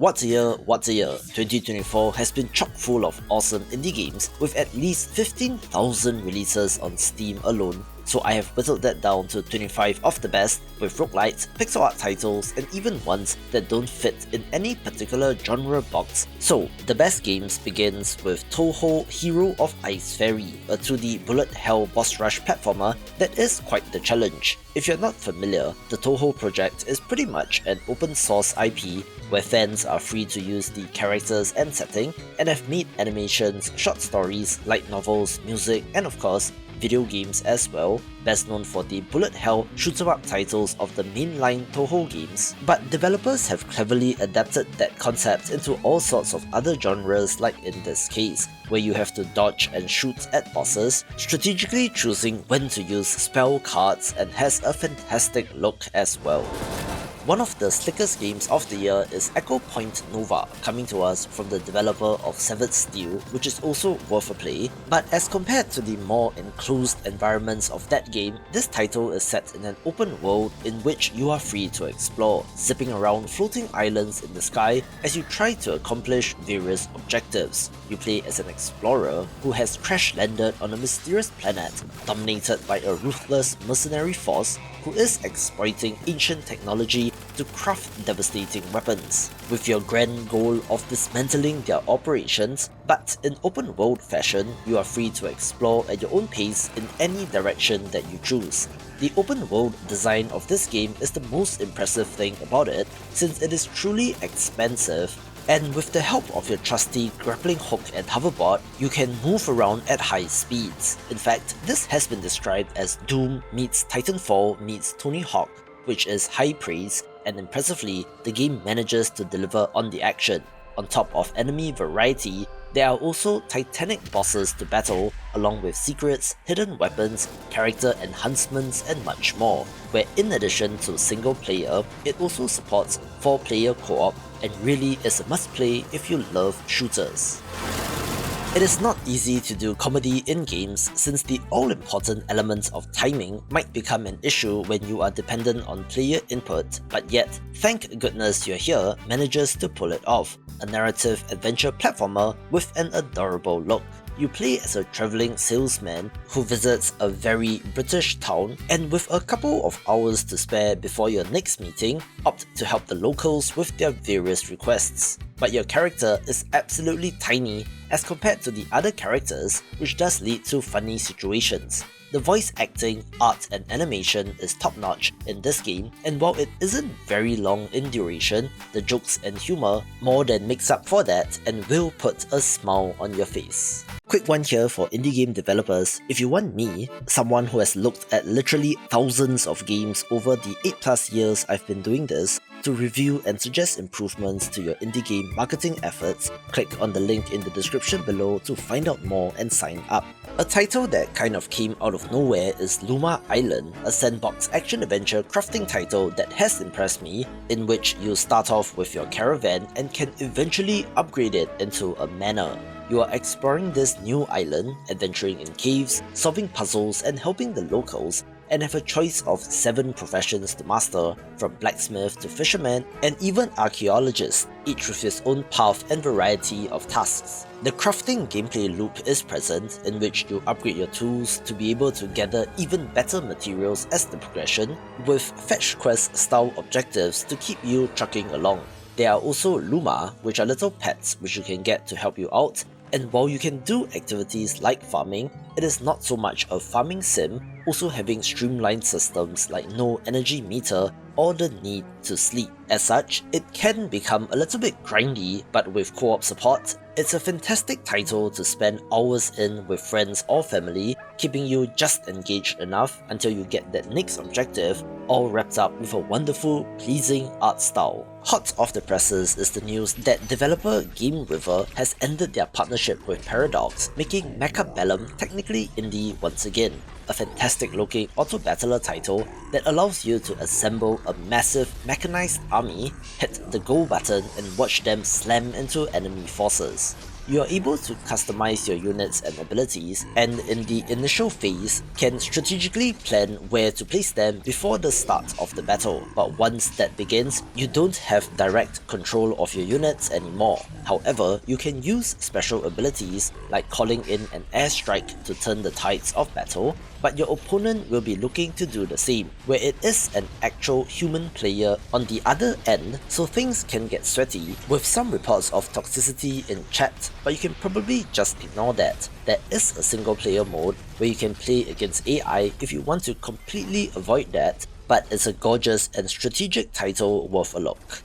What a year, what a year. 2024 has been chock full of awesome indie games with at least 15,000 releases on Steam alone. So I have whittled that down to 25 of the best, with roguelites, pixel art titles, and even ones that don't fit in any particular genre box. So, the best games begins with Touhou Hero of Ice Fairy, a 2D bullet hell boss rush platformer that is quite the challenge. If you're not familiar, the Touhou project is pretty much an open source IP where fans are free to use the characters and setting, and have made animations, short stories, light novels, music, and of course, video games as well, best known for the bullet hell shoot-em-up titles of the mainline Touhou games. But developers have cleverly adapted that concept into all sorts of other genres, like in this case, where you have to dodge and shoot at bosses, strategically choosing when to use spell cards, and has a fantastic look as well. One of the slickest games of the year is Echo Point Nova, coming to us from the developer of Severed Steel, which is also worth a play. But as compared to the more enclosed environments of that game, this title is set in an open world in which you are free to explore, zipping around floating islands in the sky as you try to accomplish various objectives. You play as an explorer who has crash-landed on a mysterious planet dominated by a ruthless mercenary force who is exploiting ancient technology to craft devastating weapons, with your grand goal of dismantling their operations. But in open world fashion, you are free to explore at your own pace in any direction that you choose. The open world design of this game is the most impressive thing about it, since it is truly expansive, and with the help of your trusty grappling hook and hoverboard, you can move around at high speeds. In fact, this has been described as Doom meets Titanfall meets Tony Hawk, which is high praise, and impressively, the game manages to deliver on the action. On top of enemy variety, there are also titanic bosses to battle, along with secrets, hidden weapons, character enhancements, and much more, where in addition to single player, it also supports 4-player co-op, and really is a must-play if you love shooters. It is not easy to do comedy in games, since the all-important element of timing might become an issue when you are dependent on player input, but yet, thank goodness You're Here manages to pull it off, a narrative adventure platformer with an adorable look. You play as a travelling salesman who visits a very British town, and with a couple of hours to spare before your next meeting, opt to help the locals with their various requests. But your character is absolutely tiny as compared to the other characters, which does lead to funny situations. The voice acting, art and animation is top-notch in this game, and while it isn't very long in duration, the jokes and humour more than makes up for that and will put a smile on your face. Quick one here for indie game developers: if you want me, someone who has looked at literally thousands of games over the 8+ years I've been doing this, to review and suggest improvements to your indie game marketing efforts, click on the link in the description below to find out more and sign up. A title that kind of came out of nowhere is Luma Island, a sandbox action-adventure crafting title that has impressed me, in which you start off with your caravan and can eventually upgrade it into a manor. You are exploring this new island, adventuring in caves, solving puzzles and helping the locals, and have a choice of 7 professions to master, from blacksmith to fisherman and even archaeologist, each with its own path and variety of tasks. The crafting gameplay loop is present, in which you upgrade your tools to be able to gather even better materials as the progression, with fetch quest style objectives to keep you trucking along. There are also Luma, which are little pets which you can get to help you out, and while you can do activities like farming, it is not so much a farming sim, also having streamlined systems like no energy meter or the need to sleep. As such, it can become a little bit grindy, but with co-op support, it's a fantastic title to spend hours in with friends or family, keeping you just engaged enough until you get that next objective, all wrapped up with a wonderful, pleasing art style. Hot off the presses is the news that developer Game River has ended their partnership with Paradox, making Mechabellum technically indie once again. A fantastic looking auto-battler title that allows you to assemble a massive mechanized army, hit the go button and watch them slam into enemy forces. you are able to customize your units and abilities, and in the initial phase, can strategically plan where to place them before the start of the battle. But once that begins, you don't have direct control of your units anymore. However, you can use special abilities like calling in an airstrike to turn the tides of battle, but your opponent will be looking to do the same, where it is an actual human player on the other end, so things can get sweaty, with some reports of toxicity in chat, but you can probably just ignore that. There is a single player mode where you can play against AI if you want to completely avoid that, but it's a gorgeous and strategic title worth a look.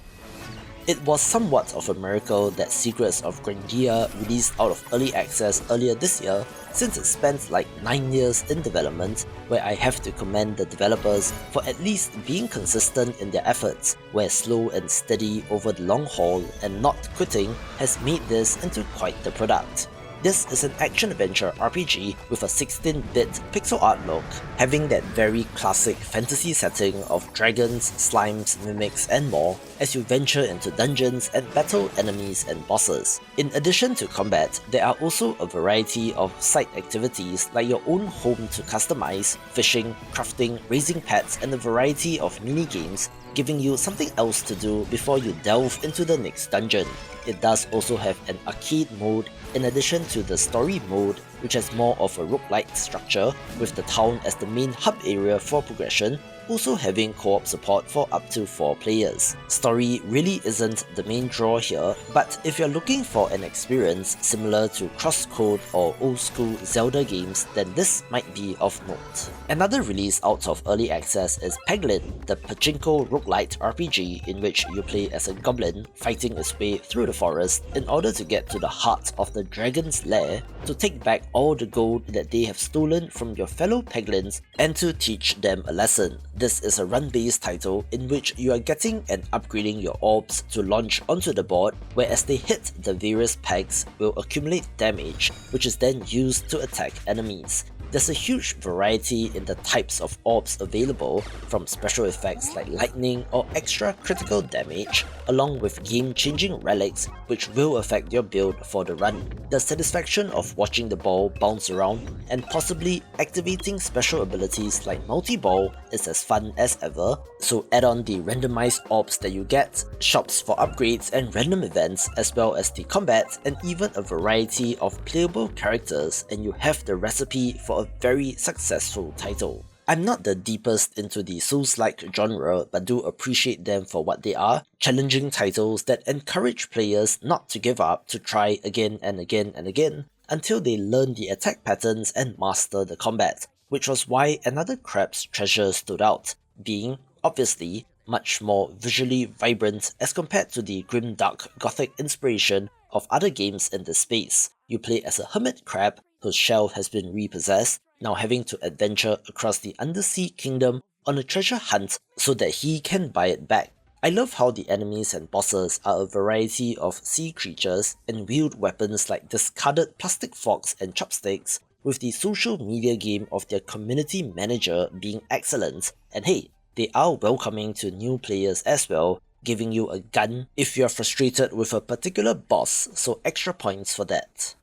It was somewhat of a miracle that Secrets of Grandia released out of early access earlier this year, since it spent like 9 years in development, where I have to commend the developers for at least being consistent in their efforts, where slow and steady over the long haul and not quitting has made this into quite the product. This is an action-adventure RPG with a 16-bit pixel art look, having that very classic fantasy setting of dragons, slimes, mimics, and more as you venture into dungeons and battle enemies and bosses. In addition to combat, there are also a variety of side activities like your own home to customize, fishing, crafting, raising pets, and a variety of mini-games, giving you something else to do before you delve into the next dungeon. It does also have an arcade mode in addition to the story mode, which has more of a roguelike structure, with the town as the main hub area for progression, also having co-op support for up to 4 players. Story really isn't the main draw here, but if you're looking for an experience similar to crosscode or old school Zelda games, then this might be of note. Another release out of early access is Peglin, the pachinko roguelite RPG in which you play as a goblin fighting its way through the forest in order to get to the heart of the dragon's lair to take back all the gold that they have stolen from your fellow Peglins and to teach them a lesson. This is a run-based title in which you are getting and upgrading your orbs to launch onto the board, where as they hit the various pegs will accumulate damage, which is then used to attack enemies. There's a huge variety in the types of orbs available, from special effects like lightning or extra critical damage, along with game-changing relics which will affect your build for the run. The satisfaction of watching the ball bounce around and possibly activating special abilities like multi-ball is as fun as ever, so add on the randomized orbs that you get, shops for upgrades and random events, as well as the combat and even a variety of playable characters, and you have the recipe for a very successful title. I'm not the deepest into the Souls-like genre, but do appreciate them for what they are, challenging titles that encourage players not to give up, to try again and again and again, until they learn the attack patterns and master the combat, which was why Another Crab's Treasure stood out, being, obviously, much more visually vibrant as compared to the grimdark gothic inspiration of other games in this space. You play as a hermit crab whose shell has been repossessed, now having to adventure across the undersea kingdom on a treasure hunt so that he can buy it back. I love how the enemies and bosses are a variety of sea creatures and wield weapons like discarded plastic forks and chopsticks, with the social media game of their community manager being excellent, and hey, they are welcoming to new players as well, giving you a gun if you're frustrated with a particular boss, so extra points for that.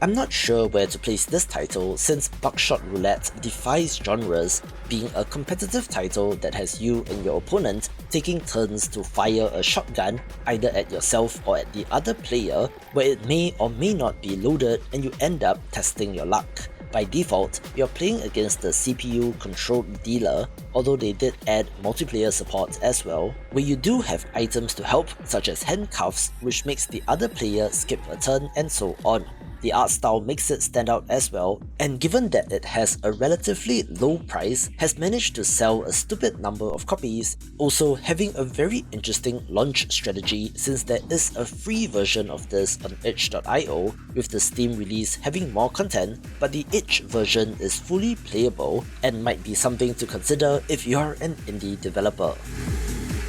I'm not sure where to place this title since Buckshot Roulette defies genres, being a competitive title that has you and your opponent taking turns to fire a shotgun either at yourself or at the other player, where it may or may not be loaded and you end up testing your luck. By default, you're playing against the CPU-controlled dealer, although they did add multiplayer support as well, where you do have items to help such as handcuffs, which makes the other player skip a turn and so on. The art style makes it stand out as well, and given that it has a relatively low price, has managed to sell a stupid number of copies, also having a very interesting launch strategy since there is a free version of this on itch.io, with the Steam release having more content, but the itch version is fully playable and might be something to consider if you're an indie developer.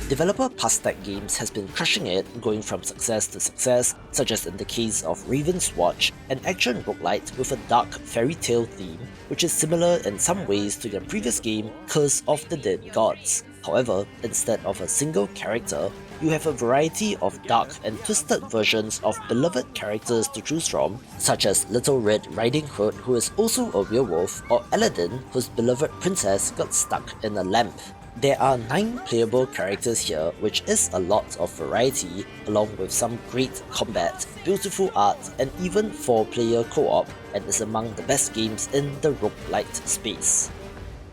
Developer Pastek Games has been crushing it, going from success to success, such as in the case of Raven's Watch, an action roguelite with a dark fairy tale theme, which is similar in some ways to their previous game, Curse of the Dead Gods. However, instead of a single character, you have a variety of dark and twisted versions of beloved characters to choose from, such as Little Red Riding Hood, who is also a werewolf, or Aladdin, whose beloved princess got stuck in a lamp. There are 9 playable characters here, which is a lot of variety, along with some great combat, beautiful art, and even 4-player co-op, and is among the best games in the roguelite space.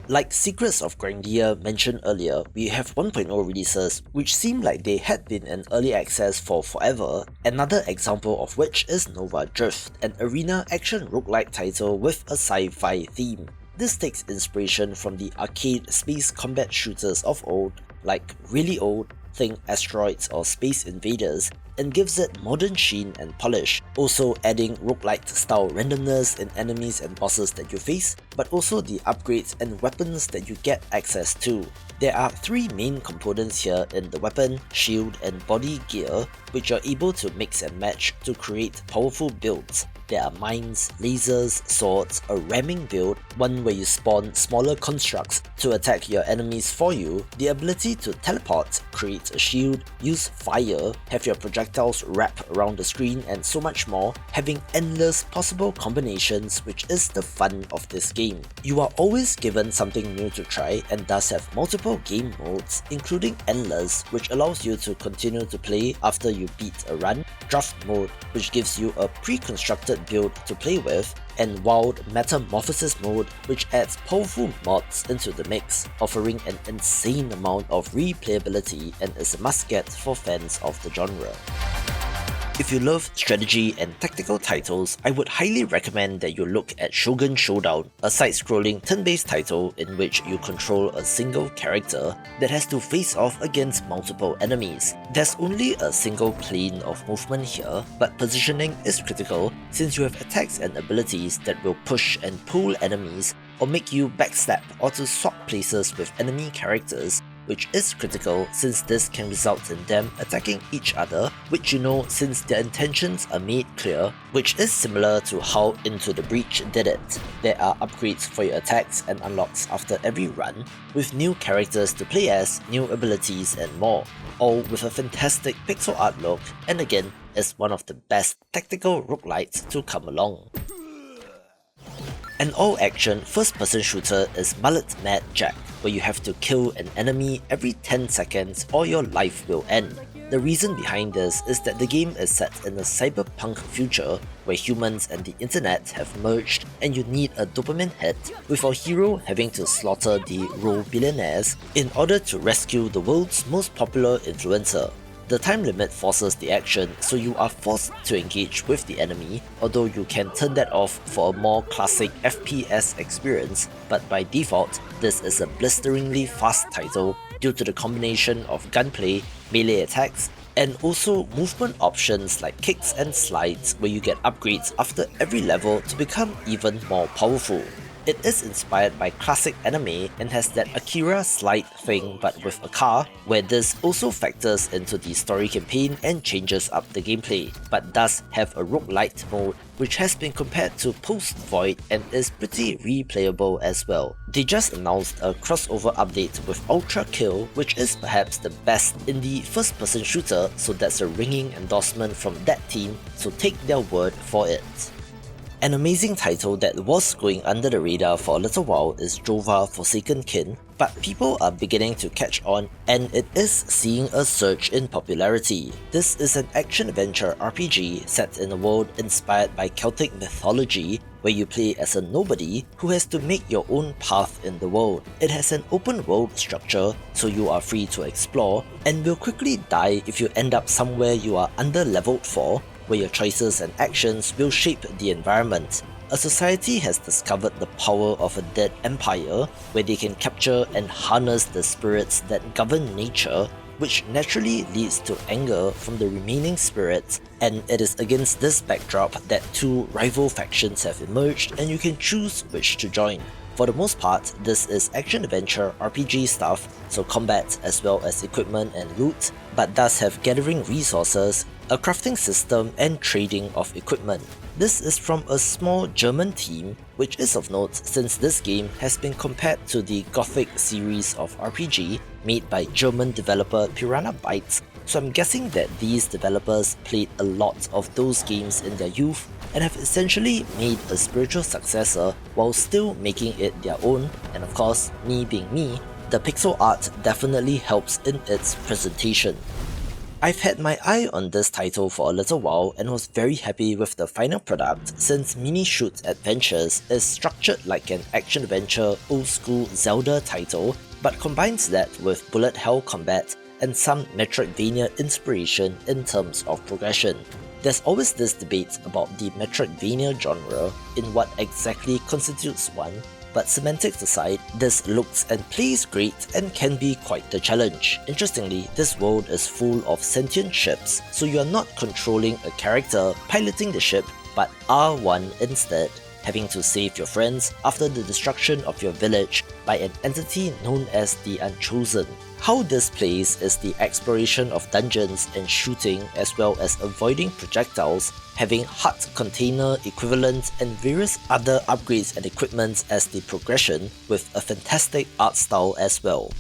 Like Secrets of Grandia mentioned earlier, we have 1.0 releases which seem like they had been in early access for forever, another example of which is Nova Drift, an arena action roguelike title with a sci-fi theme. This takes inspiration from the arcade space combat shooters of old, like really old, think Asteroids or Space Invaders, and gives it modern sheen and polish, also adding roguelite style randomness in enemies and bosses that you face, but also the upgrades and weapons that you get access to. There are 3 main components here in the weapon, shield and body gear, which you're able to mix and match to create powerful builds. There are mines, lasers, swords, a ramming build, one where you spawn smaller constructs to attack your enemies for you, the ability to teleport, create a shield, use fire, have your projectiles wrap around the screen, and so much more, having endless possible combinations, which is the fun of this game. You are always given something new to try and thus have multiple game modes, including Endless, which allows you to continue to play after you beat a run, Draft Mode, which gives you a pre-constructed build to play with, and Wild Metamorphosis mode, which adds powerful mods into the mix, offering an insane amount of replayability and is a must-get for fans of the genre. If you love strategy and tactical titles, I would highly recommend that you look at Shogun Showdown, a side-scrolling turn-based title in which you control a single character that has to face off against multiple enemies. There's only a single plane of movement here, but positioning is critical since you have attacks and abilities that will push and pull enemies or make you backstab or to swap places with enemy characters, which is critical since this can result in them attacking each other, which you know since their intentions are made clear, which is similar to how Into the Breach did it. There are upgrades for your attacks and unlocks after every run, with new characters to play as, new abilities and more, all with a fantastic pixel art look, and again, is one of the best tactical roguelites to come along. An all-action first-person shooter is Mullet Mad Jack, where you have to kill an enemy every 10 seconds or your life will end. The reason behind this is that the game is set in a cyberpunk future where humans and the internet have merged and you need a dopamine hit, with our hero having to slaughter the Roll Billionaires in order to rescue the world's most popular influencer. The time limit forces the action, so you are forced to engage with the enemy, although you can turn that off for a more classic FPS experience, but by default, this is a blisteringly fast title due to the combination of gunplay, melee attacks, and also movement options like kicks and slides where you get upgrades after every level to become even more powerful. It is inspired by classic anime and has that Akira slide thing but with a car, where this also factors into the story campaign and changes up the gameplay, but does have a roguelite mode which has been compared to Post-Void and is pretty replayable as well. They just announced a crossover update with Ultra Kill, which is perhaps the best indie first-person shooter, so that's a ringing endorsement from that team, so take their word for it. An amazing title that was going under the radar for a little while is Jova Forsaken Kin, but people are beginning to catch on and it is seeing a surge in popularity. This is an action-adventure RPG set in a world inspired by Celtic mythology, where you play as a nobody who has to make your own path in the world. It has an open world structure, so you are free to explore, and will quickly die if you end up somewhere you are under-leveled for, where your choices and actions will shape the environment. A society has discovered the power of a dead empire, where they can capture and harness the spirits that govern nature, which naturally leads to anger from the remaining spirits, and it is against this backdrop that 2 rival factions have emerged and you can choose which to join. For the most part, this is action-adventure RPG stuff, so combat as well as equipment and loot, but does have gathering resources, a crafting system and trading of equipment. This is from a small German team, which is of note since this game has been compared to the Gothic series of RPG made by German developer Piranha Bytes, so I'm guessing that these developers played a lot of those games in their youth and have essentially made a spiritual successor while still making it their own, and of course, me being me, the pixel art definitely helps in its presentation. I've had my eye on this title for a little while and was very happy with the final product since Mini Shoot Adventures is structured like an action-adventure old-school Zelda title but combines that with bullet hell combat and some Metroidvania inspiration in terms of progression. There's always this debate about the Metroidvania genre in what exactly constitutes one, but semantics aside, this looks and plays great and can be quite the challenge. Interestingly, this world is full of sentient ships, so you are not controlling a character piloting the ship, but are one instead, having to save your friends after the destruction of your village by an entity known as the Unchosen. How this plays is the exploration of dungeons and shooting as well as avoiding projectiles, having hut container equivalents and various other upgrades and equipment as the progression with a fantastic art style as well.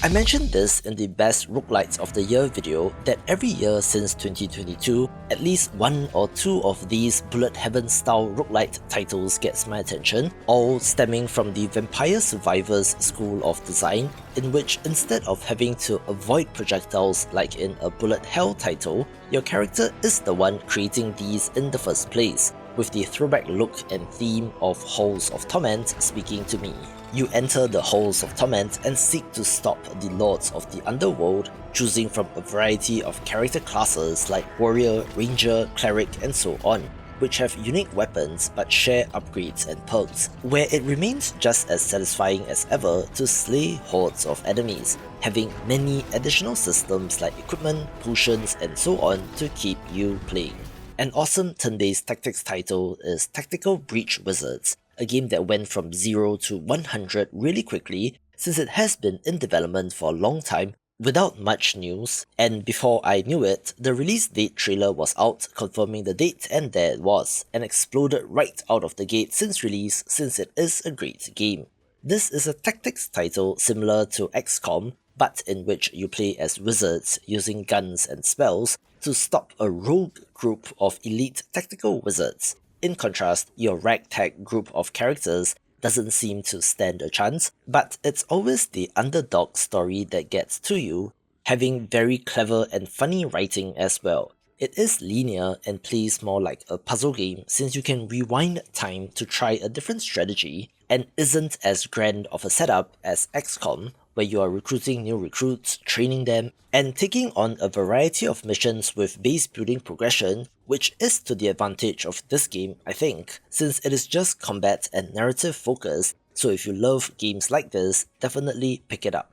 I mentioned this in the Best Roguelites of the Year video that every year since 2022, at least one or two of these Bullet Heaven style roguelite titles gets my attention, all stemming from the Vampire Survivors school of design, in which instead of having to avoid projectiles like in a Bullet Hell title, your character is the one creating these in the first place, with the throwback look and theme of Halls of Torment speaking to me. You enter the Halls of Torment and seek to stop the Lords of the Underworld, choosing from a variety of character classes like Warrior, Ranger, Cleric and so on, which have unique weapons but share upgrades and perks, where it remains just as satisfying as ever to slay hordes of enemies, having many additional systems like equipment, potions and so on to keep you playing. An awesome turn-based tactics title is Tactical Breach Wizards, a game that went from 0 to 100 really quickly since it has been in development for a long time without much news, and before I knew it, the release date trailer was out confirming the date and there it was, and exploded right out of the gate since release since it is a great game. This is a tactics title similar to XCOM, but in which you play as wizards using guns and spells to stop a rogue group of elite tactical wizards. In contrast, your ragtag group of characters doesn't seem to stand a chance, but it's always the underdog story that gets to you, having very clever and funny writing as well. It is linear and plays more like a puzzle game since you can rewind time to try a different strategy, and isn't as grand of a setup as XCOM, where you are recruiting new recruits, training them, and taking on a variety of missions with base building progression, which is to the advantage of this game, I think, since it is just combat and narrative focused, so if you love games like this, definitely pick it up.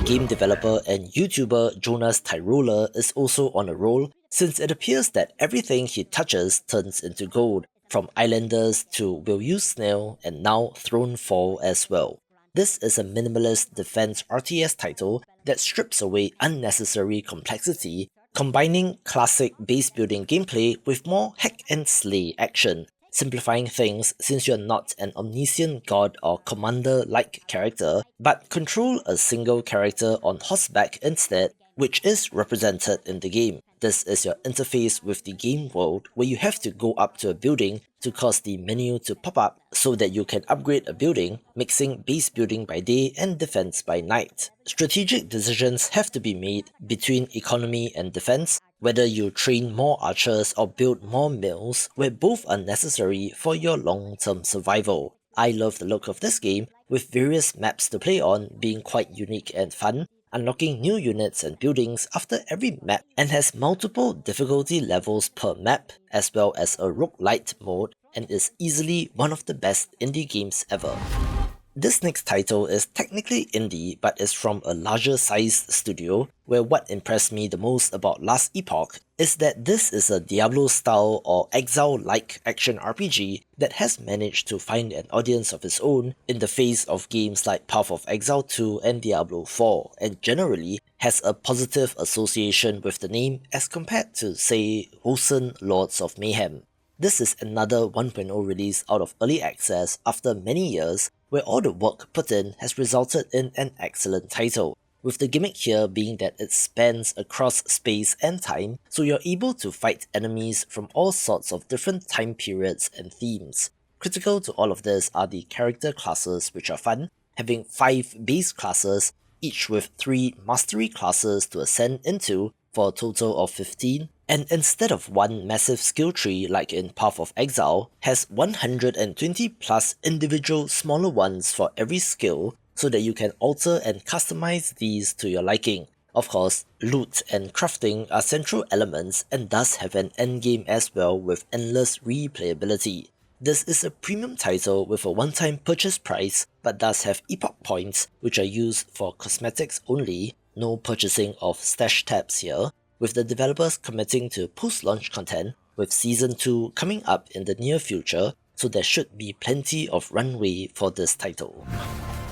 Game developer and YouTuber Jonas Tyroler is also on a roll, since it appears that everything he touches turns into gold, from Islanders to Will You Snail and now Thronefall as well. This is a minimalist defense RTS title that strips away unnecessary complexity, combining classic base building gameplay with more hack and slay action, simplifying things since you're not an omniscient god or commander-like character, but control a single character on horseback instead, which is represented in the game. This is your interface with the game world where you have to go up to a building to cause the menu to pop up so that you can upgrade a building, mixing base building by day and defense by night. Strategic decisions have to be made between economy and defense, whether you train more archers or build more mills, where both are necessary for your long-term survival. I love the look of this game, with various maps to play on being quite unique and fun, unlocking new units and buildings after every map, and has multiple difficulty levels per map, as well as a roguelite mode, and is easily one of the best indie games ever. This next title is technically indie but is from a larger sized studio, where what impressed me the most about Last Epoch is that this is a Diablo style or Exile-like action RPG that has managed to find an audience of its own in the face of games like Path of Exile 2 and Diablo 4, and generally has a positive association with the name as compared to, say, Hosen Lords of Mayhem. This is another 1.0 release out of early access after many years, where all the work put in has resulted in an excellent title. with the gimmick here being that it spans across space and time, so you're able to fight enemies from all sorts of different time periods and themes. Critical to all of this are the character classes, which are fun, having 5 base classes, each with 3 mastery classes to ascend into for a total of 15, and instead of one massive skill tree like in Path of Exile, has 120 plus individual smaller ones for every skill so that you can alter and customize these to your liking. Of course, loot and crafting are central elements and thus have an endgame as well with endless replayability. This is a premium title with a one-time purchase price, but does have epoch points which are used for cosmetics only, no purchasing of stash tabs here, with the developers committing to post-launch content, with Season 2 coming up in the near future, so there should be plenty of runway for this title.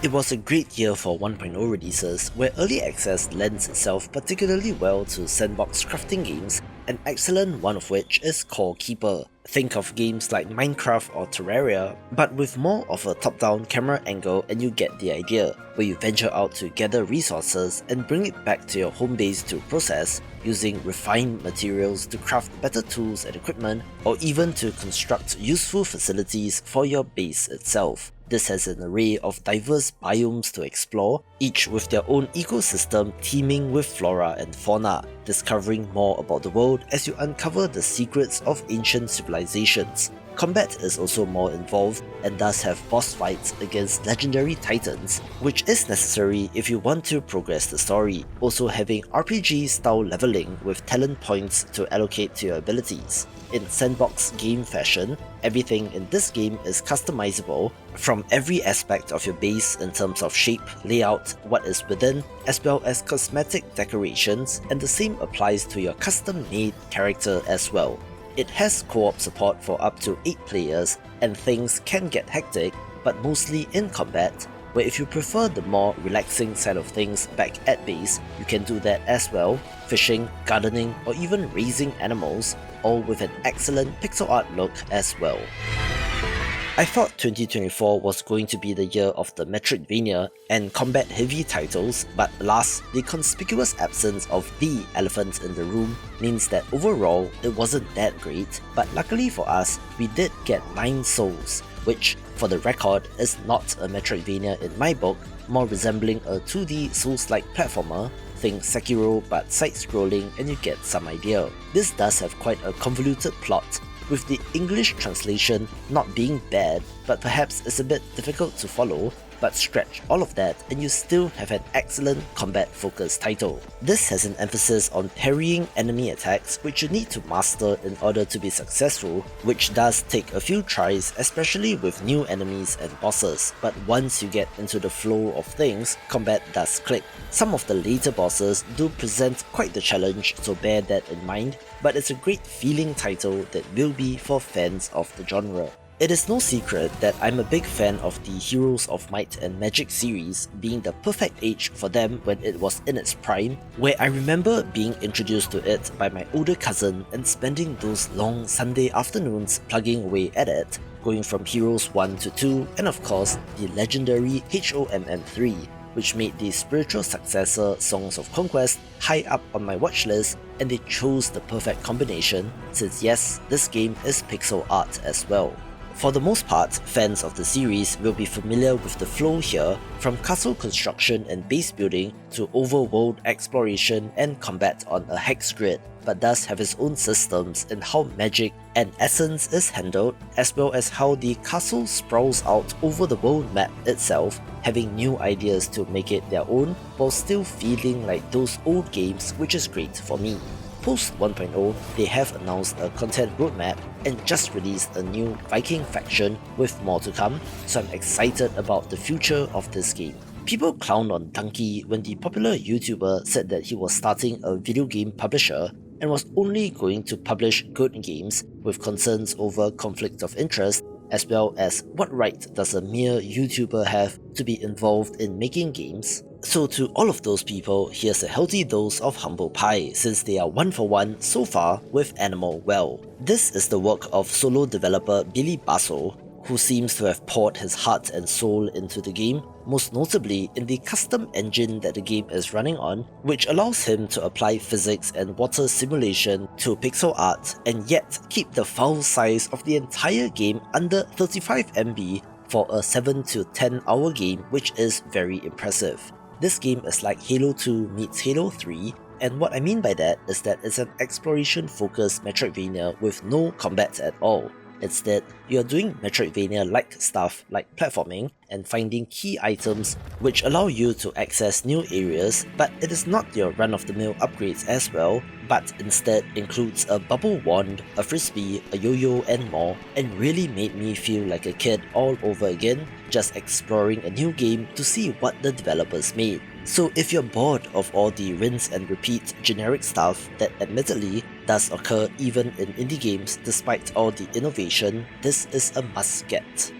It was a great year for 1.0 releases, where early access lends itself particularly well to sandbox crafting games, an excellent one of which is Core Keeper. Think of games like Minecraft or Terraria, but with more of a top-down camera angle and you get the idea, where you venture out to gather resources and bring it back to your home base to process, using refined materials to craft better tools and equipment, or even to construct useful facilities for your base itself. This has an array of diverse biomes to explore, each with their own ecosystem teeming with flora and fauna, discovering more about the world as you uncover the secrets of ancient civilizations. Combat is also more involved and does have boss fights against legendary titans, which is necessary if you want to progress the story, also having RPG style leveling with talent points to allocate to your abilities. In sandbox game fashion, everything in this game is customizable from every aspect of your base in terms of shape, layout, what is within, as well as cosmetic decorations, and the same applies to your custom-made character as well. It has co-op support for up to 8 players, and things can get hectic, but mostly in combat, where if you prefer the more relaxing side of things back at base, you can do that as well, fishing, gardening, or even raising animals, all with an excellent pixel art look as well. I thought 2024 was going to be the year of the Metroidvania and combat-heavy titles, but alas, the conspicuous absence of the elephant in the room means that overall it wasn't that great, but luckily for us, we did get 9 Souls, which, for the record, is not a Metroidvania in my book, more resembling a 2D Souls-like platformer. Think Sekiro but side-scrolling and you get some idea. This does have quite a convoluted plot, with the English translation not being bad, but perhaps it's a bit difficult to follow, but stretch all of that and you still have an excellent combat-focused title. This has an emphasis on parrying enemy attacks, which you need to master in order to be successful, which does take a few tries, especially with new enemies and bosses, but once you get into the flow of things, combat does click. Some of the later bosses do present quite the challenge, so bear that in mind, but it's a great feeling title that will be for fans of the genre. It is no secret that I'm a big fan of the Heroes of Might and Magic series, being the perfect age for them when it was in its prime, where I remember being introduced to it by my older cousin and spending those long Sunday afternoons plugging away at it, going from Heroes 1 to 2 and of course the legendary HOMM 3, which made the spiritual successor Songs of Conquest high up on my watchlist, and they chose the perfect combination since yes, this game is pixel art as well. For the most part, fans of the series will be familiar with the flow here, from castle construction and base building to overworld exploration and combat on a hex grid, but does have its own systems in how magic and essence is handled, as well as how the castle sprawls out over the world map itself, having new ideas to make it their own while still feeling like those old games, which is great for me. Post 1.0, they have announced a content roadmap and just released a new Viking faction with more to come, so I'm excited about the future of this game. People clowned on Donkey when the popular YouTuber said that he was starting a video game publisher and was only going to publish good games, with concerns over conflict of interest, as well as what right does a mere YouTuber have to be involved in making games. So to all of those people, here's a healthy dose of humble pie, since they are 1-for-1 so far with Animal Well. This is the work of solo developer Billy Basso, who seems to have poured his heart and soul into the game, most notably in the custom engine that the game is running on, which allows him to apply physics and water simulation to pixel art and yet keep the file size of the entire game under 35 MB for a 7 to 10 hour game, which is very impressive. This game is like Halo 2 meets Halo 3, and what I mean by that is that it's an exploration-focused Metroidvania with no combat at all. Instead, you're doing Metroidvania-like stuff like platforming and finding key items which allow you to access new areas, but it is not your run-of-the-mill upgrades as well, but instead includes a bubble wand, a frisbee, a yo-yo and more, and really made me feel like a kid all over again, just exploring a new game to see what the developers made. So if you're bored of all the rinse and repeat generic stuff that admittedly does occur even in indie games despite all the innovation, this is a must get.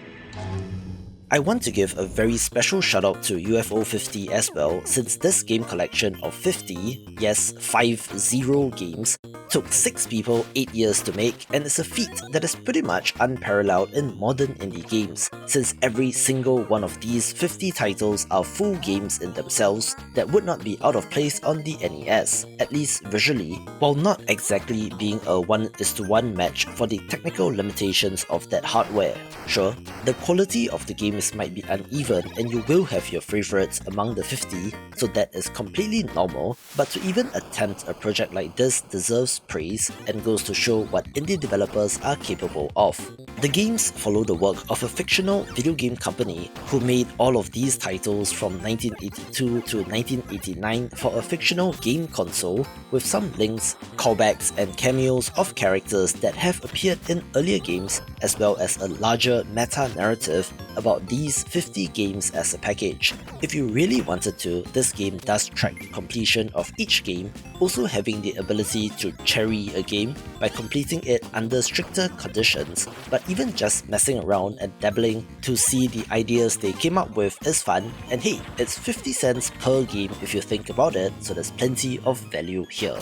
I want to give a very special shout out to UFO 50 as well, since this game collection of 50, yes 50 games, took 6 people 8 years to make, and is a feat that is pretty much unparalleled in modern indie games, since every single one of these 50 titles are full games in themselves that would not be out of place on the NES, at least visually, while not exactly being a 1:1 match for the technical limitations of that hardware. Sure, the quality of the games might be uneven and you will have your favorites among the 50, so that is completely normal, but to even attempt a project like this deserves praise and goes to show what indie developers are capable of. The games follow the work of a fictional video game company who made all of these titles from 1982 to 1989 for a fictional game console, with some links, callbacks and cameos of characters that have appeared in earlier games, as well as a larger meta-narrative about these 50 games as a package. If you really wanted to, this game does track completion of each game, also having the ability to cherry a game by completing it under stricter conditions, but even just messing around and dabbling to see the ideas they came up with is fun, and hey, it's 50 cents per game if you think about it, so there's plenty of value here.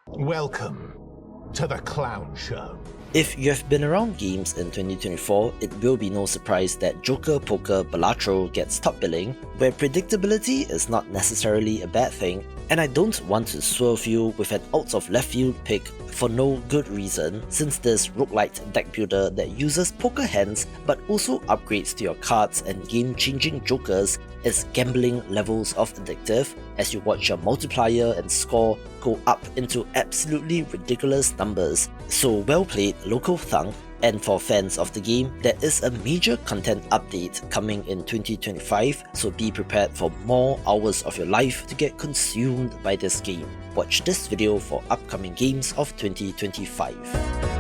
Welcome to the clown show. If you have been around games in 2024, it will be no surprise that Joker Poker Balatro gets top billing, where predictability is not necessarily a bad thing, and I don't want to swerve you with an out-of-left-field pick for no good reason, since this roguelite deck builder that uses poker hands but also upgrades to your cards and game-changing jokers is gambling levels of addictive as you watch your multiplier and score go up into absolutely ridiculous numbers. So well played, local thunk. And for fans of the game, there is a major content update coming in 2025, so be prepared for more hours of your life to get consumed by this game. Watch this video for upcoming games of 2025.